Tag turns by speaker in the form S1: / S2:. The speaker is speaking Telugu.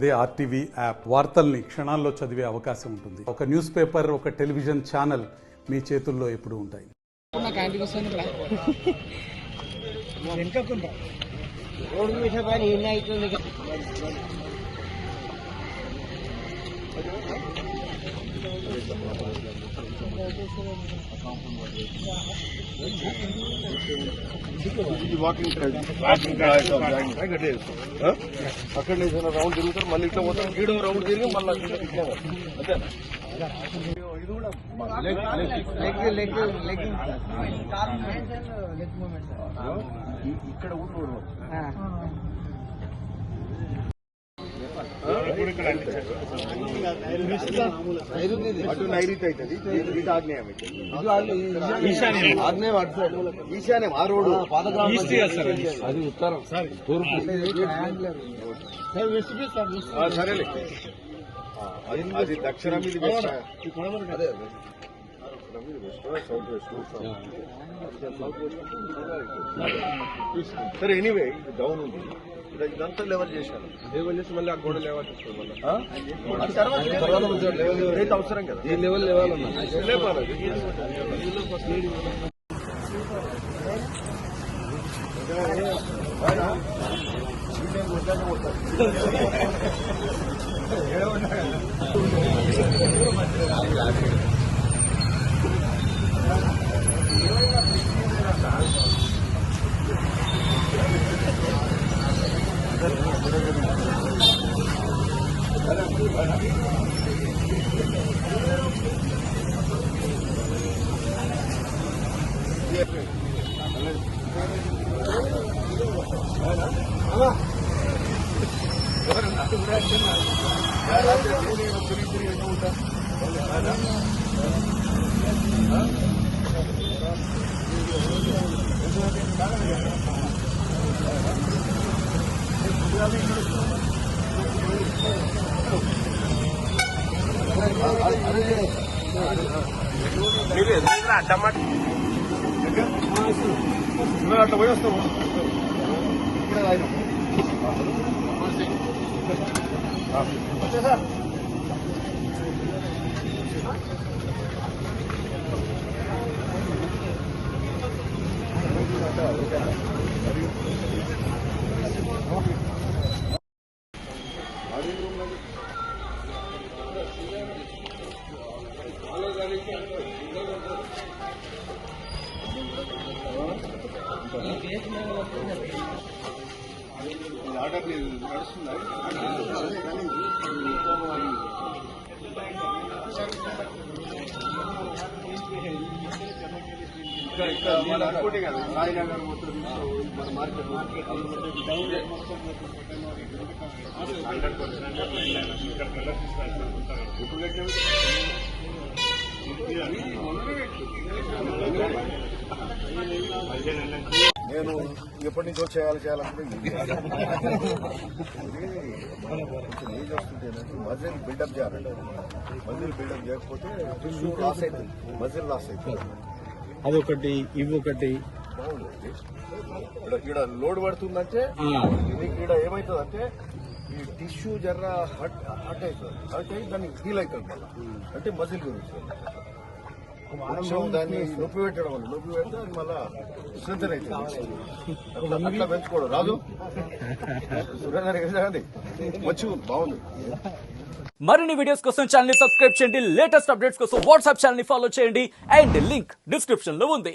S1: అదే ఆర్టీవీ యాప్ వార్తల్ని క్షణాల్లో చదివే అవకాశం ఉంటుంది. ఒక న్యూస్ పేపర్, ఒక టెలివిజన్ ఛానల్ మీ చేతుల్లో ఎప్పుడూ ఉంటాయి.
S2: అక్కడ రౌండ్ తిరుగుతారు, మళ్ళీ ఇట్లా పోతారు, గీడో రౌండ్ తిరిగి మళ్ళీ అంతేనా. ఇది కూడా ఇక్కడ అటు నైరుతి అవుతుంది, ఇటు ఆగ్నేయం అవుతుంది. ఆగ్నేయం అటు సైడ్, ఈశాన్యం ఆ రోడ్డు అది ఉత్తరం తూర్పు. సరేలే, అది దక్షిణం, ఇది అదే సౌత్ వెస్ట్. సరే, ఎనీవే ఇది డౌన్ ఉంది, ఇదంతా లెవెల్ చేశాను. లెవెల్ చేసి మళ్ళీ ఆ గోడ లెవెల్ చేస్తాను. మళ్ళీ తర్వాత లెవెల్ అవసరం కదా, ఈ లెవెల్ లేవాలన్నా లేపాలి. అట్లా పోయి వస్తాము. ఆర్డర్ నడుస్తుందా? ఇక్కడ అనుకోటే కదా, సాయినగర్ మన మార్కెట్ ఇప్పుడు కట్టిన నేను ఎప్పటి నుంచో చేయాలనుకుంటే ఏజ్ వస్తుంటే మజిల్ బిల్డప్ చేయాలంటే, మజిల్ బిల్డప్ చేయకపోతే టిష్యూ లాస్ అవుతుంది, మజిల్ లాస్ అవుతుంది.
S3: అదొకటి, ఇవొకటి
S2: బాగుంది. ఇక్కడ లోడ్ పడుతుందంటే ఇక్కడ ఏమవుతుందంటే ఈ టిష్యూ జర్ర హట్ అవుతుంది, హట్ అయ్యి దాన్ని హీల్ అవుతుంది మళ్ళీ, అంటే మజిల్ గురించి దాన్ని నొప్పి పెట్టడం వల్ల, నొప్పి పెడితే అది మళ్ళా స్ట్రెంథన్ అవుతుంది. అట్లా పెంచుకోవడం రాదు. సురేందర్ మంచి బాగుంది.
S4: మరిన్ని వీడియోస్ కోసం ఛానల్ ని సబ్స్క్రైబ్ చేయండి. లేటెస్ట్ అప్డేట్స్ కోసం వాట్సాప్ ఛానల్ ని ఫాలో చేయండి. అండ్ లింక్ డిస్క్రిప్షన్ లో ఉంది.